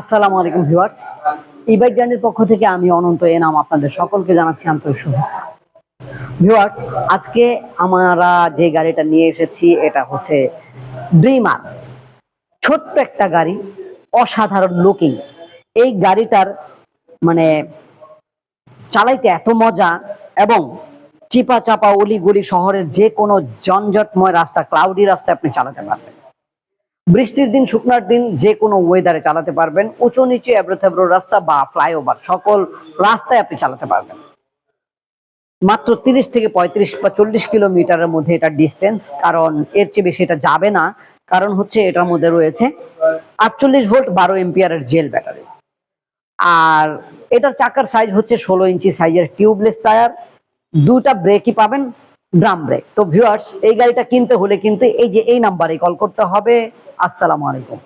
আসসালামু আলাইকুম viewers, e-bike জার্নির পক্ষ থেকে আমি অনন্ত এনাম আপনাদের সকলকে জানাচ্ছি আন্তরিক শুভেচ্ছা। ভিউয়ার্স, আজকে আমরা যে গাড়িটা নিয়ে এসেছি এটা হচ্ছে ড্রিমার। ছোট্ট একটা গাড়ি, অসাধারণ লুকিং। এই গাড়িটার মানে চালাইতে এত মজা এবং চিপা চাপা অলিগলি শহরের যে কোনো জঞ্জটময় রাস্তা, ক্লাউডি রাস্তায় আপনি চালাতে পারবেন। বৃষ্টির দিন, শুকনার দিন যে কোনো ওয়েদারে চালাতে পারবেন। উঁচু নিচু এবড়ো থেবড়ো রাস্তা বা ফ্লাইওভার সকল রাস্তায় আপনি চালাতে পারবেন। মাত্র 30 থেকে 35 বা 40 কিলোমিটারের মধ্যে এটা ডিস্টেন্স, কারণ এর চেয়ে বেশি এটা যাবে না। কারণ হচ্ছে এটার মধ্যে রয়েছে 48 ভোল্ট 12 এম্পিয়ারের জেল ব্যাটারি। আর এটার চাকার সাইজ হচ্ছে 16 ইঞ্চি সাইজের টিউবলেস টায়ার। দুটা ব্রেকই পাবেন, ড্রাম ব্রেক। তো ভিউয়ার্স, এই গাড়িটা কিনতে হলে কিন্তু এই নাম্বারে কল করতে হবে। আসসালামু আলাইকুম।